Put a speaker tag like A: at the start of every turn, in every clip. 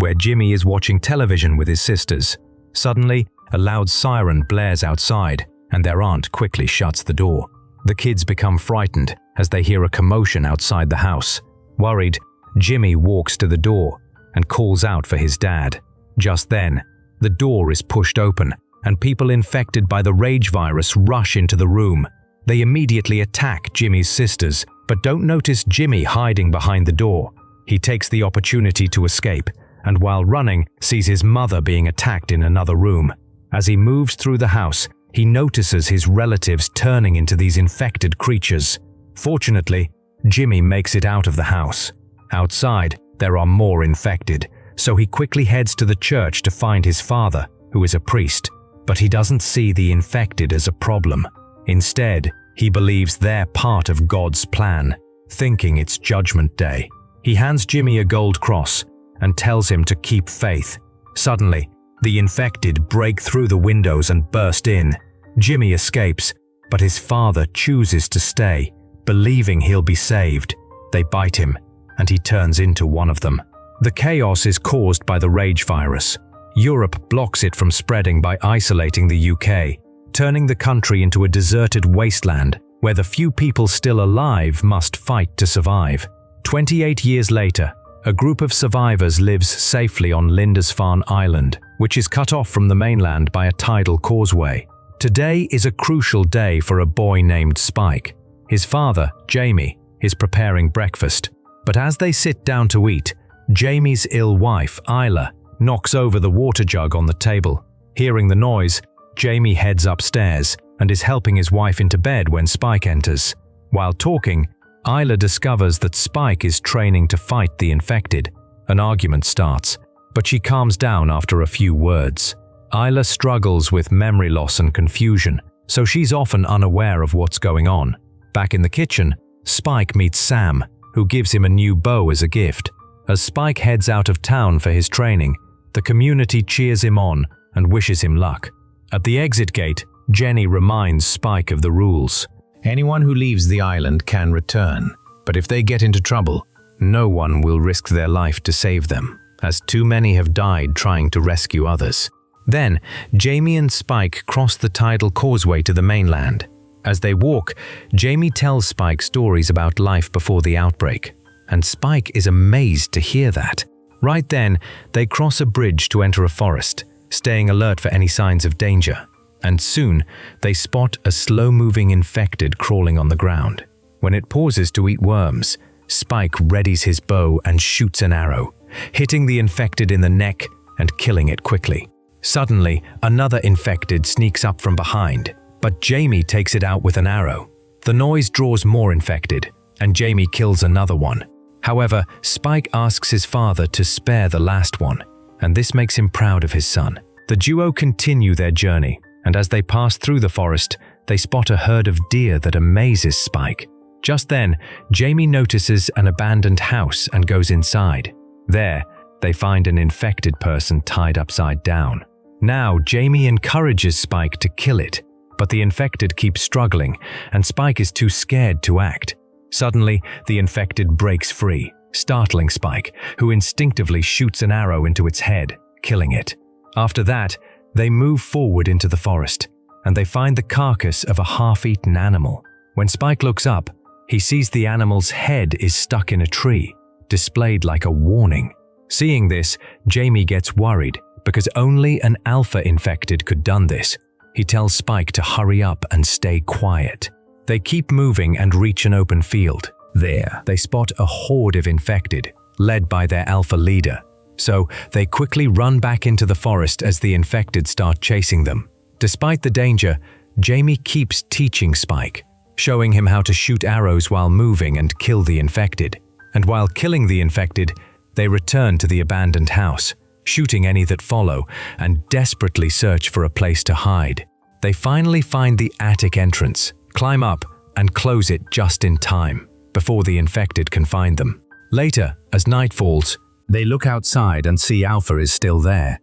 A: where Jimmy is watching television with his sisters. Suddenly, a loud siren blares outside, and their aunt quickly shuts the door. The kids become frightened as they hear a commotion outside the house. Worried, Jimmy walks to the door and calls out for his dad. Just then, the door is pushed open, and people infected by the rage virus rush into the room. They immediately attack Jimmy's sisters, but don't notice Jimmy hiding behind the door. He takes the opportunity to escape, and while running, sees his mother being attacked in another room. As he moves through the house, he notices his relatives turning into these infected creatures. Fortunately, Jimmy makes it out of the house. Outside, there are more infected, so he quickly heads to the church to find his father, who is a priest. But he doesn't see the infected as a problem. Instead, he believes they're part of God's plan, thinking it's Judgment Day. He hands Jimmy a gold cross and tells him to keep faith. Suddenly, the infected break through the windows and burst in. Jimmy escapes, but his father chooses to stay, believing he'll be saved. They bite him, and he turns into one of them. The chaos is caused by the rage virus. Europe blocks it from spreading by isolating the UK, turning the country into a deserted wasteland where the few people still alive must fight to survive. 28 years later, a group of survivors lives safely on Lindisfarne Island, which is cut off from the mainland by a tidal causeway. Today is a crucial day for a boy named Spike. His father, Jamie, is preparing breakfast, but as they sit down to eat, Jamie's ill wife, Isla, knocks over the water jug on the table. Hearing the noise, Jamie heads upstairs and is helping his wife into bed when Spike enters. While talking, Isla discovers that Spike is training to fight the infected. An argument starts, but she calms down after a few words. Isla struggles with memory loss and confusion, so she's often unaware of what's going on. Back in the kitchen, Spike meets Sam, who gives him a new bow as a gift. As Spike heads out of town for his training, the community cheers him on and wishes him luck. At the exit gate, Jenny reminds Spike of the rules.
B: Anyone who leaves the island can return, but if they get into trouble, no one will risk their life to save them, as too many have died trying to rescue others. Then, Jamie and Spike cross the tidal causeway to the mainland. As they walk, Jamie tells Spike stories about life before the outbreak, and Spike is amazed to hear that. Right then, they cross a bridge to enter a forest, staying alert for any signs of danger. And soon, they spot a slow-moving infected crawling on the ground. When it pauses to eat worms, Spike readies his bow and shoots an arrow, hitting the infected in the neck and killing it quickly. Suddenly, another infected sneaks up from behind, but Jamie takes it out with an arrow. The noise draws more infected, and Jamie kills another one. However, Spike asks his father to spare the last one, and this makes him proud of his son. The duo continue their journey, and as they pass through the forest, they spot a herd of deer that amazes Spike. Just then, Jamie notices an abandoned house and goes inside. There, they find an infected person tied upside down. Now, Jamie encourages Spike to kill it, but the infected keeps struggling, and Spike is too scared to act. Suddenly, the infected breaks free, startling Spike, who instinctively shoots an arrow into its head, killing it. After that, they move forward into the forest, and they find the carcass of a half-eaten animal. When Spike looks up, he sees the animal's head is stuck in a tree, displayed like a warning. Seeing this, Jamie gets worried because only an alpha infected could done this. He tells Spike to hurry up and stay quiet. They keep moving and reach an open field. There, they spot a horde of infected, led by their alpha leader. So they quickly run back into the forest as the infected start chasing them. Despite the danger, Jamie keeps teaching Spike, showing him how to shoot arrows while moving and kill the infected. And while killing the infected, they return to the abandoned house, shooting any that follow, and desperately search for a place to hide. They finally find the attic entrance, climb up, and close it just in time, before the infected can find them. Later, as night falls, they look outside and see Alpha is still there.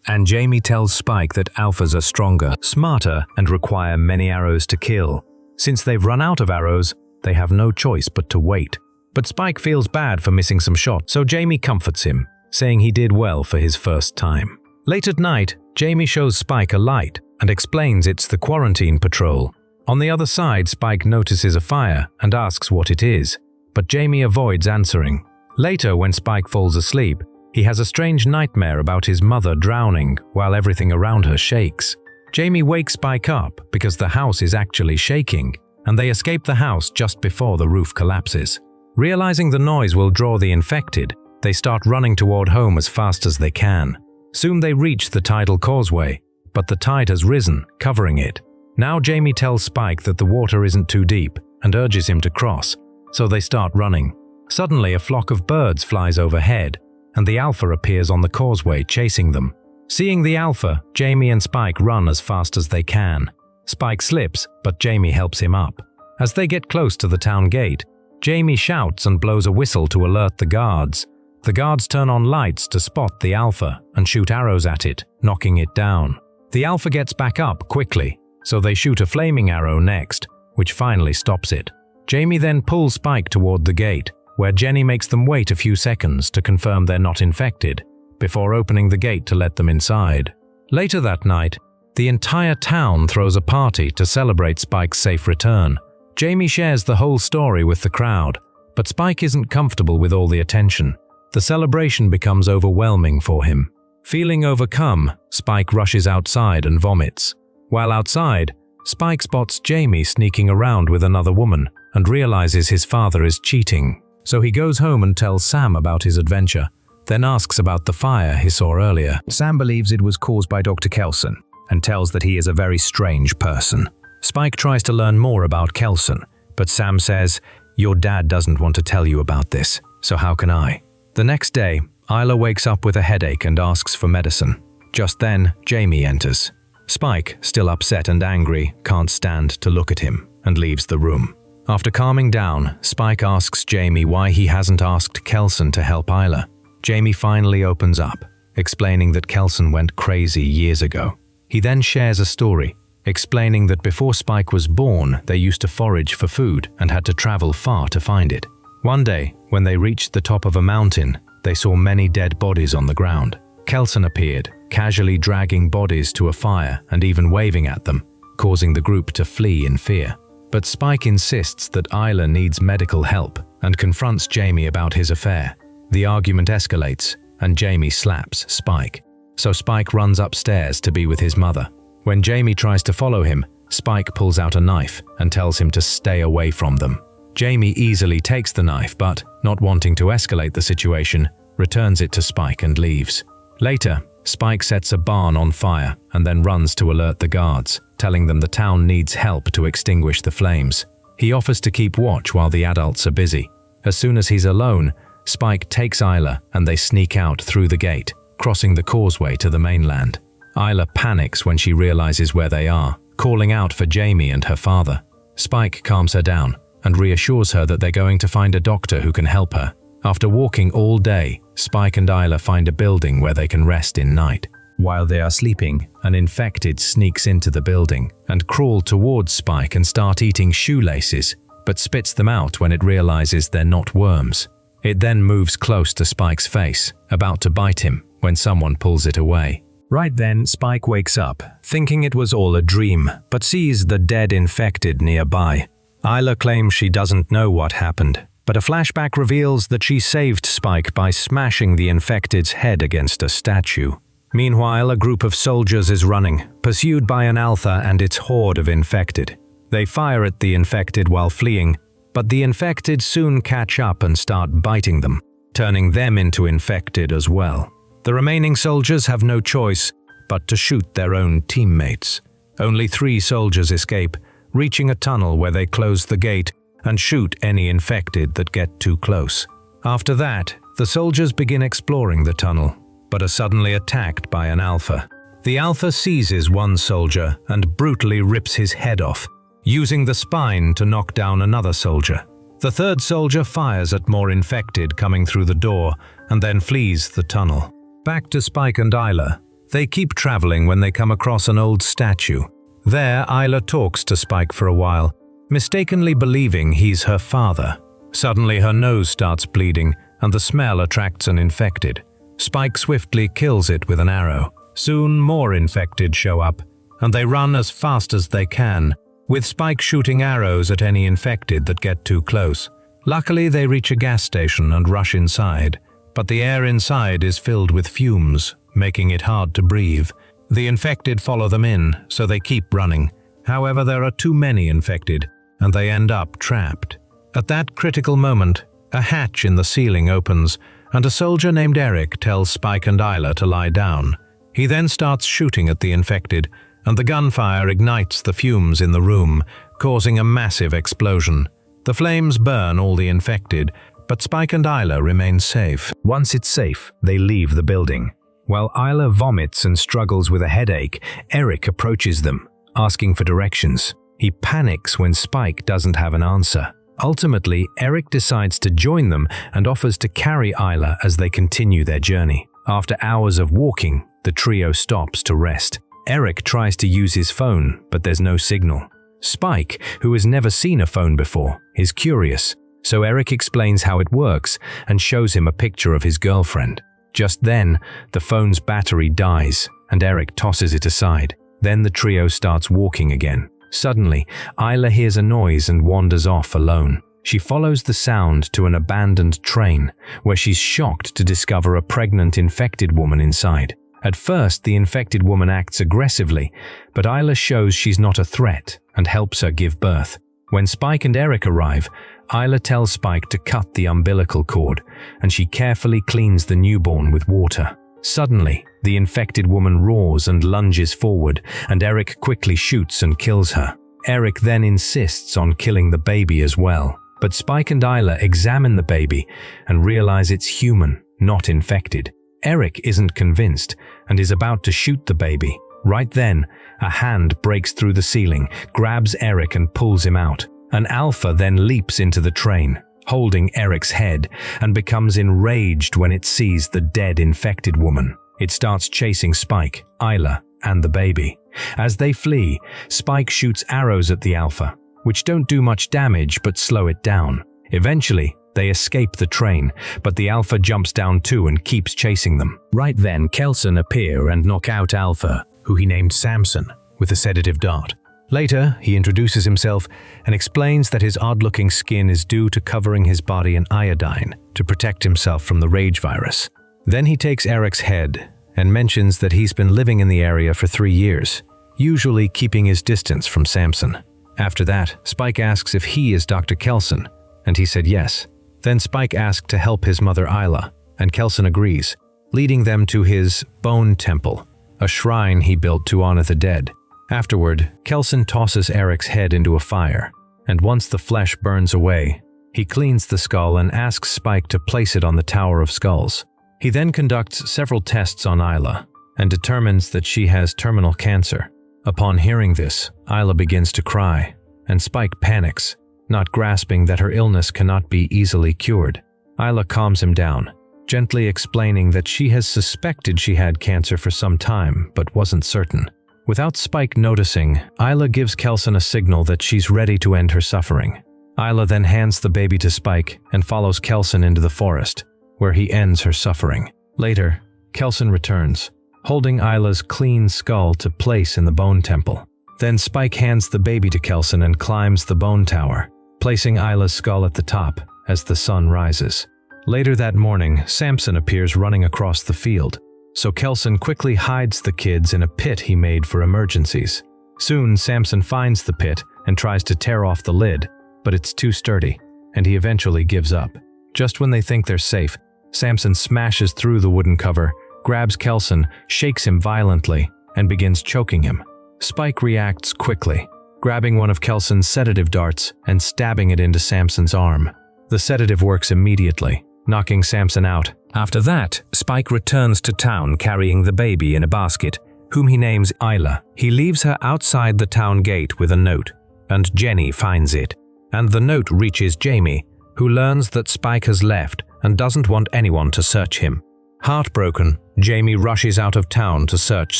B: And Jamie tells Spike that Alphas are stronger, smarter, and require many arrows to kill. Since they've run out of arrows, they have no choice but to wait. But Spike feels bad for missing some shots, so Jamie comforts him.
A: saying he did well for his first time. Late at night, Jamie shows Spike a light and explains it's the quarantine patrol. On the other side, Spike notices a fire and asks what it is, but Jamie avoids answering. Later, when Spike falls asleep, he has a strange nightmare about his mother drowning while everything around her shakes. Jamie wakes Spike up because the house is actually shaking, and they escape the house just before the roof collapses. Realizing the noise will draw the infected, they start running toward home as fast as they can. Soon they reach the tidal causeway, but the tide has risen, covering it. Now Jamie tells Spike that the water isn't too deep and urges him to cross, so they start running. Suddenly, a flock of birds flies overhead, and the Alpha appears on the causeway chasing them. Seeing the Alpha, Jamie and Spike run as fast as they can. Spike slips, but Jamie helps him up. As they get close to the town gate, Jamie shouts and blows a whistle to alert the guards. The guards turn on lights to spot the Alpha and shoot arrows at it, knocking it down. The Alpha gets back up quickly, so they shoot a flaming arrow next, which finally stops it. Jamie then pulls Spike toward the gate, where Jenny makes them wait a few seconds to confirm they're not infected, before opening the gate to let them inside. Later that night, the entire town throws a party to celebrate Spike's safe return. Jamie shares the whole story with the crowd, but Spike isn't comfortable with all the attention. The celebration becomes overwhelming for him. Feeling overcome, Spike rushes outside and vomits. While outside, Spike spots Jamie sneaking around with another woman and realizes his father is cheating. So he goes home and tells Sam about his adventure, then asks about the fire he saw earlier.
B: Sam believes it was caused by Dr. Kelson and tells that he is a very strange person. Spike tries to learn more about Kelson, but Sam says, "Your dad doesn't want to tell you about this, so how can I?" The next day, Isla wakes up with a headache and asks for medicine. Just then, Jamie enters. Spike, still upset and angry, can't stand to look at him and leaves the room. After calming down, Spike asks Jamie why he hasn't asked Kelson to help Isla. Jamie finally opens up, explaining that Kelson went crazy years ago. He then shares a story, explaining that before Spike was born, they used to forage for food and had to travel far to find it. One day, when they reached the top of a mountain, they saw many dead bodies on the ground. Kelson appeared, casually dragging bodies to a fire and even waving at them, causing the group to flee in fear. But Spike insists that Isla needs medical help and confronts Jamie about his affair. The argument escalates, and Jamie slaps Spike. So Spike runs upstairs to be with his mother. When Jamie tries to follow him, Spike pulls out a knife and tells him to stay away from them. Jamie easily takes the knife, but, not wanting to escalate the situation, returns it to Spike and leaves. Later, Spike sets a barn on fire and then runs to alert the guards, telling them the town needs help to extinguish the flames. He offers to keep watch while the adults are busy. As soon as he's alone, Spike takes Isla and they sneak out through the gate, crossing the causeway to the mainland. Isla panics when she realizes where they are, calling out for Jamie and her father. Spike calms her down and reassures her that they're going to find a doctor who can help her. After walking all day, Spike and Isla find a building where they can rest in night. While they are sleeping, an infected sneaks into the building and crawls towards Spike and starts eating shoelaces, but spits them out when it realizes they're not worms. It then moves close to Spike's face, about to bite him, when someone pulls it away. Right then, Spike wakes up, thinking it was all a dream, but sees the dead infected nearby. Isla claims she doesn't know what happened, but a flashback reveals that she saved Spike by smashing the infected's head against a statue. Meanwhile, a group of soldiers is running, pursued by an Alpha and its horde of infected. They fire at the infected while fleeing, but the infected soon catch up and start biting them, turning them into infected as well. The remaining soldiers have no choice but to shoot their own teammates. Only 3 soldiers escape, reaching a tunnel where they close the gate and shoot any infected that get too close. After that, the soldiers begin exploring the tunnel, but are suddenly attacked by an Alpha. The Alpha seizes one soldier and brutally rips his head off, using the spine to knock down another soldier. The 3rd soldier fires at more infected coming through the door and then flees the tunnel. Back to Spike and Isla. They keep traveling when they come across an old statue. There, Isla talks to Spike for a while, mistakenly believing he's her father. Suddenly her nose starts bleeding and the smell attracts an infected.
A: Spike swiftly kills it with an arrow. Soon more infected show up, and they run as fast as they can, with Spike shooting arrows at any infected that get too close. Luckily, they reach a gas station and rush inside, but the air inside is filled with fumes, making it hard to breathe. The infected follow them in, so they keep running. However, there are too many infected, and they end up trapped. At that critical moment, a hatch in the ceiling opens, and a soldier named Eric tells Spike and Isla to lie down. He then starts shooting at the infected, and the gunfire ignites the fumes in the room, causing a massive explosion. The flames burn all the infected, but Spike and Isla remain safe. Once it's safe, they leave the building. While Isla vomits and struggles with a headache, Eric approaches them, asking for directions. He panics when Spike doesn't have an answer. Ultimately, Eric decides to join them and offers to carry Isla as they continue their journey. After hours of walking, the trio stops to rest. Eric tries to use his phone, but there's no signal. Spike, who has never seen a phone before, is curious, so Eric explains how it works and shows him a picture of his girlfriend. Just then, the phone's battery dies, and Eric tosses it aside. Then the trio starts walking again. Suddenly, Isla hears a noise and wanders off alone. She follows the sound to an abandoned train, where she's shocked to discover a pregnant infected woman inside. At first, the infected woman acts aggressively, but Isla shows she's not a threat and helps her give birth. When Spike and Eric arrive, Isla tells Spike to cut the umbilical cord, and she carefully cleans the newborn with water. Suddenly, the infected woman roars and lunges forward, and Eric quickly shoots and kills her. Eric then insists on killing the baby as well, but Spike and Isla examine the baby and realize it's human, not infected. Eric isn't convinced and is about to shoot the baby. Right then, a hand breaks through the ceiling, grabs Eric and pulls him out. An alpha then leaps into the train, holding Eric's head, and becomes enraged when it sees the dead infected woman. It starts chasing Spike, Isla, and the baby. As they flee, Spike shoots arrows at the alpha, which don't do much damage but slow it down. Eventually, they escape the train, but the alpha jumps down too and keeps chasing them. Right then, Kelson appear and knock out Alpha, who he named Samson, with a sedative dart. Later, he introduces himself and explains that his odd-looking skin is due to covering his body in iodine to protect himself from the rage virus. Then he takes Eric's head and mentions that he's been living in the area for 3 years, usually keeping his distance from Samson. After that, Spike asks if he is Dr. Kelson, and he said yes. Then Spike asked to help his mother Isla, and Kelson agrees, leading them to his bone temple, a shrine he built to honor the dead. Afterward, Kelson tosses Eric's head into a fire, and once the flesh burns away, he cleans the skull and asks Spike to place it on the Tower of Skulls. He then conducts several tests on Isla and determines that she has terminal cancer. Upon hearing this, Isla begins to cry, and Spike panics, not grasping that her illness cannot be easily cured. Isla calms him down, gently explaining that she has suspected she had cancer for some time but wasn't certain. Without Spike noticing, Isla gives Kelson a signal that she's ready to end her suffering. Isla then hands the baby to Spike and follows Kelson into the forest, where he ends her suffering. Later, Kelson returns, holding Isla's clean skull to place in the bone temple. Then Spike hands the baby to Kelson and climbs the bone tower, placing Isla's skull at the top as the sun rises. Later that morning, Samson appears running across the field, so Kelson quickly hides the kids in a pit he made for emergencies. Soon, Samson finds the pit and tries to tear off the lid, but it's too sturdy, and he eventually gives up. Just when they think they're safe, Samson smashes through the wooden cover, grabs Kelson, shakes him violently, and begins choking him. Spike reacts quickly, grabbing one of Kelson's sedative darts and stabbing it into Samson's arm. The sedative works immediately, knocking Samson out. After that, Spike returns to town carrying the baby in a basket, whom he names Isla. He leaves her outside the town gate with a note, and Jenny finds it. And the note reaches Jamie, who learns that Spike has left and doesn't want anyone to search him. Heartbroken, Jamie rushes out of town to search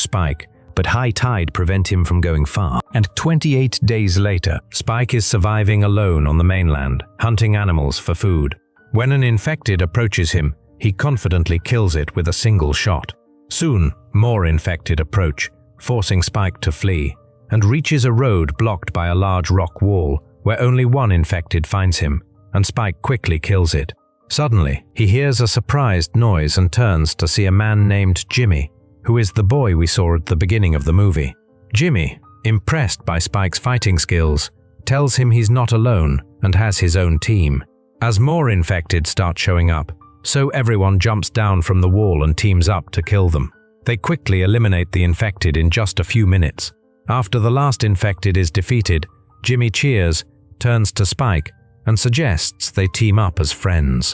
A: Spike, but high tide prevents him from going far. And 28 days later, Spike is surviving alone on the mainland, hunting animals for food. When an infected approaches him, He confidently kills it with a single shot. Soon, more infected approach, forcing Spike to flee, and reaches a road blocked by a large rock wall where only one infected finds him, and Spike quickly kills it. Suddenly, he hears a surprised noise and turns to see a man named Jimmy, who is the boy we saw at the beginning of the movie. Jimmy, impressed by Spike's fighting skills, tells him he's not alone and has his own team. As more infected start showing up, so everyone jumps down from the wall and teams up to kill them. They quickly eliminate the infected in just a few minutes. After the last infected is defeated, Jimmy cheers, turns to Spike, and suggests they team up as friends.